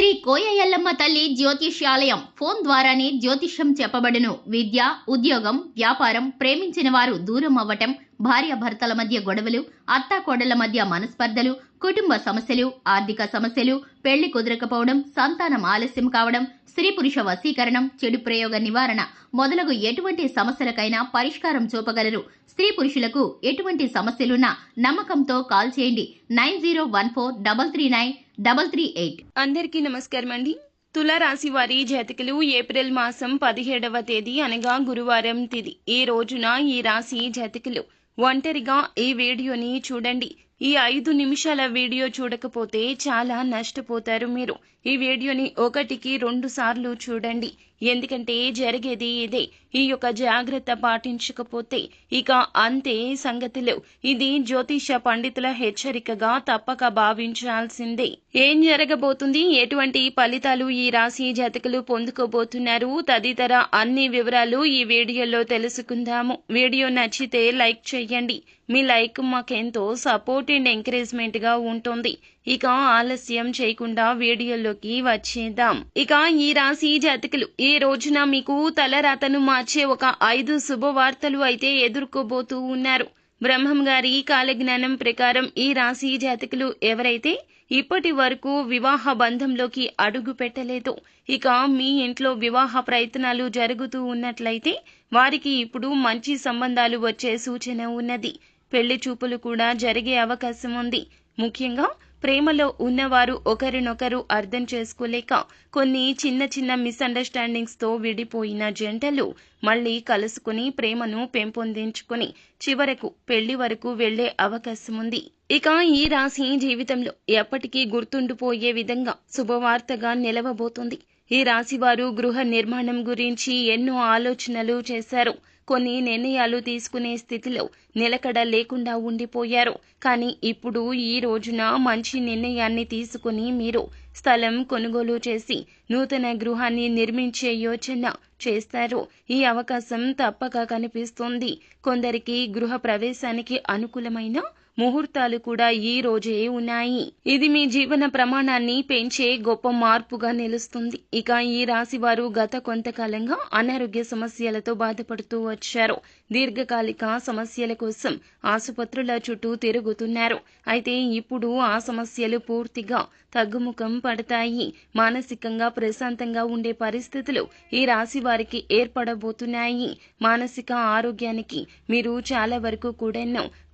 శ్రీ కోయ ఎల్లమ్మ తల్లి జ్యోతిష్యాలయం ఫోన్ ద్వారానే జ్యోతిష్యం చెప్పబడును. విద్య, ఉద్యోగం, వ్యాపారం, ప్రేమించిన వారు దూరం అవ్వటం, భార్యాభర్తల మధ్య గొడవలు, అత్తాకోడళ్ల మధ్య మనస్పర్ధలు, కుటుంబ సమస్యలు, ఆర్థిక సమస్యలు, పెళ్లి కుదరకపోవడం, సంతానం ఆలస్యం కావడం, స్త్రీ పురుష వశీకరణం, చెడు ప్రయోగ నివారణ మొదలగు ఎటువంటి సమస్యలకైనా పరిష్కారం చూపగలరు. స్త్రీ పురుషులకు ఎటువంటి సమస్యలున్నా నమ్మకంతో కాల్ చేయండి. 9014339338. అందరికీ నమస్కారం అండి. తులారాశి వారి జాతకులు ఏప్రిల్ మాసం 17వ తేదీ అనగా గురువారం తిథి ఈ రోజున ఈ రాశి జాతకులు ఒంటరిగా ఈ వీడియోని చూడండి. ఈ 5 నిమిషాల వీడియో చూడకపోతే చాలా నష్టపోతారు. మీరు ఈ వీడియోని 1కి 2 సార్లు చూడండి. ఎందుకంటే జరిగేది ఇదే. ఈ యొక్క జాగ్రత్త పాటించకపోతే ఇక అంతే సంగతులు. ఇది జ్యోతిష పండితుల హెచ్చరికగా తప్పక భావించాల్సిందే. ఏం జరగబోతుంది, ఎటువంటి ఫలితాలు ఈ రాశి జాతకులు పొందుకోబోతున్నారు తదితర అన్ని వివరాలు ఈ వీడియోలో తెలుసుకుందాము. వీడియో నచ్చితే లైక్ చేయండి. మీ లైక్ మాకెంతో సపోర్ట్ అండ్ ఎంకరేజ్మెంట్ గా ఉంటుంది. ఇక ఆలస్యం చేయకుండా వీడియోలోకి వచ్చేద్దాం. ఇక ఈ రాశి జాతకులు ఈ రోజున మీకు తలరాతను మార్చే ఒక 5 శుభవార్తలు అయితే ఎదుర్కోబోతూ ఉన్నారు. బ్రహ్మం గారి కాలజ్ఞానం ప్రకారం ఈ రాశి జాతకులు ఎవరైతే ఇప్పటి వరకు వివాహ బంధంలోకి అడుగు పెట్టలేదు, ఇక మీ ఇంట్లో వివాహ ప్రయత్నాలు జరుగుతూ ఉన్నట్లయితే వారికి ఇప్పుడు మంచి సంబంధాలు వచ్చే సూచన ఉన్నది. పెళ్లి చూపులు కూడా జరిగే అవకాశం ఉంది. ముఖ్యంగా ప్రేమలో ఉన్నవారు ఒకరినొకరు అర్థం చేసుకోలేక కొన్ని చిన్న చిన్న మిస్అండర్స్టాండింగ్స్ తో విడిపోయిన జంటలు మళ్లీ కలుసుకుని ప్రేమను పెంపొందించుకుని చివరకు పెళ్లి వరకు వెళ్లే అవకాశం ఉంది. ఇక ఈ రాశి జీవితంలో ఎప్పటికీ గుర్తుండిపోయే విధంగా శుభవార్తగా నిలవబోతుంది. ఈ రాశి వారు గృహ నిర్మాణం గురించి ఎన్నో ఆలోచనలు చేశారు. కొన్ని నిర్ణయాలు తీసుకునే స్థితిలో నిలకడ లేకుండా ఉండిపోయారు. కానీ ఇప్పుడు ఈ రోజున మంచి నిర్ణయాన్ని తీసుకుని మీరు స్థలం కొనుగోలు చేసి నూతన గృహాన్ని నిర్మించే యోచన చేస్తారు. ఈ అవకాశం తప్పక కనిపిస్తుంది. కొందరికి గృహ ప్రవేశానికి అనుకూలమైన ముహూర్తాలు కూడా ఈ రోజే ఉన్నాయి. ఇది మీ జీవన ప్రమాణాన్ని పెంచే గొప్ప మార్పుగా నిలుస్తుంది. ఇక ఈ రాశి వారు గత కొంతకాలంగా అనారోగ్య సమస్యలతో బాధపడుతూ వచ్చారు. దీర్ఘకాలిక సమస్యల కోసం ఆసుపత్రుల చుట్టూ తిరుగుతున్నారు. అయితే ఇప్పుడు ఆ సమస్యలు పూర్తిగా తగ్గుముఖం పడతాయి. మానసికంగా ప్రశాంతంగా ఉండే పరిస్థితులు ఈ రాశి వారికి ఏర్పడబోతున్నాయి. మానసిక ఆరోగ్యానికి మీరు చాలా వరకు కూడా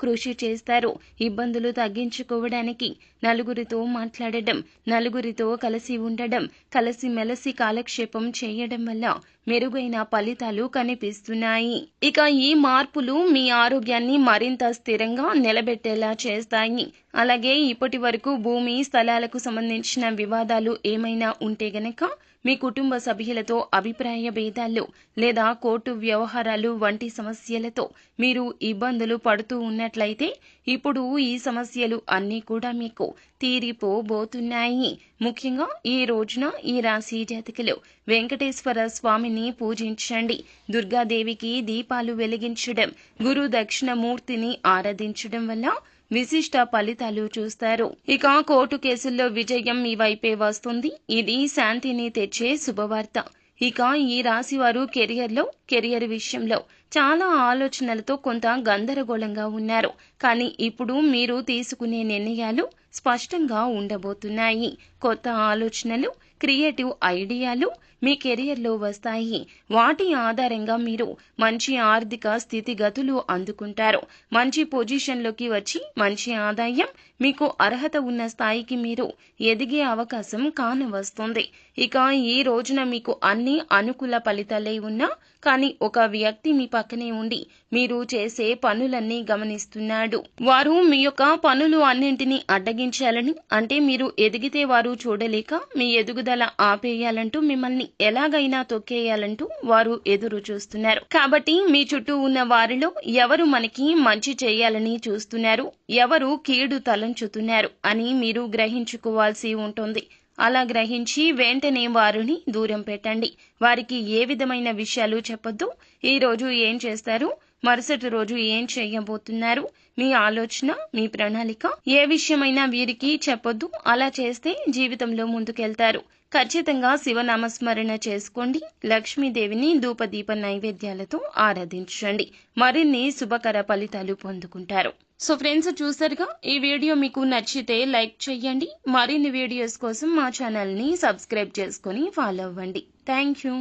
కృషి చేస్తారు. ఇబ్బందులు తగ్గించుకోవడానికి నలుగురితో మాట్లాడడం, నలుగురితో కలిసి ఉండడం, కలిసి మెలసి కాలక్షేపం చేయడం వల్ల మెరుగైన ఫలితాలు కనిపిస్తున్నాయి. ఇక ఈ మార్పులు మీ ఆరోగ్యాన్ని మరింత స్థిరంగా నిలబెట్టేలా చేస్తాయి. అలాగే ఇప్పటి వరకు భూమి స్థలాలకు సంబంధించిన వివాదాలు ఏమైనా ఉంటే గనక మీ కుటుంబ సభ్యులతో అభిప్రాయ భేదాలు లేదా కోర్టు వ్యవహారాలు వంటి సమస్యలతో మీరు ఇబ్బందులు పడుతూ ఉన్నట్లయితే ఇప్పుడు ఈ సమస్యలు అన్నీ కూడా మీకు తీరిపోబోతున్నాయి. ముఖ్యంగా ఈ రోజున ఈ రాశి జాతకులు వెంకటేశ్వర స్వామిని పూజించండి. దుర్గాదేవికి దీపాలు వెలిగించడం, గురు దక్షిణమూర్తిని ఆరాధించడం వల్ల విశిష్ట ఫలితాలు చూస్తారు. ఇక కోర్టు కేసుల్లో విజయం మీ వైపే వస్తుంది. ఇది శాంతిని తెచ్చే శుభవార్త. ఇక ఈ రాశి వారు కెరియర్ విషయంలో చాలా ఆలోచనలతో కొంత గందరగోళంగా ఉన్నారు. కానీ ఇప్పుడు మీరు తీసుకునే నిర్ణయాలు స్పష్టంగా ఉండబోతున్నాయి. కొత్త ఆలోచనలు, క్రియేటివ్ ఐడియాలు మీ కెరియర్లో వస్తాయి. వాటి ఆధారంగా మీరు మంచి ఆర్థిక స్థితిగతులు అందుకుంటారు. మంచి పొజిషన్లోకి వచ్చి మంచి ఆదాయం, మీకు అర్హత ఉన్న స్థాయికి మీరు ఎదిగే అవకాశం కానవస్తుంది. ఇక ఈ రోజున మీకు అన్ని అనుకూల ఫలితాలే ఉన్నా కానీ ఒక వ్యక్తి మీ పక్కనే ఉండి మీరు చేసే పనులన్నీ గమనిస్తున్నాడు. వారు మీ యొక్క పనులు అన్నింటినీ అడ్డగించాలని, అంటే మీరు ఎదిగితే వారు చూడలేక మీ ఎదుగుదల ఆపేయాలంటూ, మిమ్మల్ని ఎలాగైనా తొక్కేయాలంటూ వారు ఎదురు చూస్తున్నారు. కాబట్టి మీ చుట్టూ ఉన్న వారిలో ఎవరు మనకి మంచి చేయాలని చూస్తున్నారు, ఎవరు కీడు తలంచుతున్నారు అని మీరు గ్రహించుకోవాల్సి ఉంటుంది. అలా గ్రహించి వెంటనే వారిని దూరం పెట్టండి. వారికి ఏ విధమైన విషయాలు చెప్పొద్దు. ఈ రోజు ఏం చేస్తారు, మరుసటి రోజు ఏం చేయబోతున్నారు, మీ ఆలోచన, మీ ప్రణాళిక, ఏ విషయమైనా వీరికి చెప్పొద్దు. అలా చేస్తే జీవితంలో ముందుకెళ్తారు. ఖచ్చితంగా శివనామస్మరణ చేసుకోండి. లక్ష్మీదేవిని ధూపదీప నైవేద్యాలతో ఆరాధించండి. మరిన్ని శుభకర ఫలితాలు పొందుకుంటారు. సో ఫ్రెండ్స్, చూసారుగా, ఈ వీడియో మీకు నచ్చితే లైక్ చేయండి. మరిన్ని వీడియోస్ కోసం మా ఛానల్ని సబ్స్క్రైబ్ చేసుకొని ఫాలో అవ్వండి. Thank you.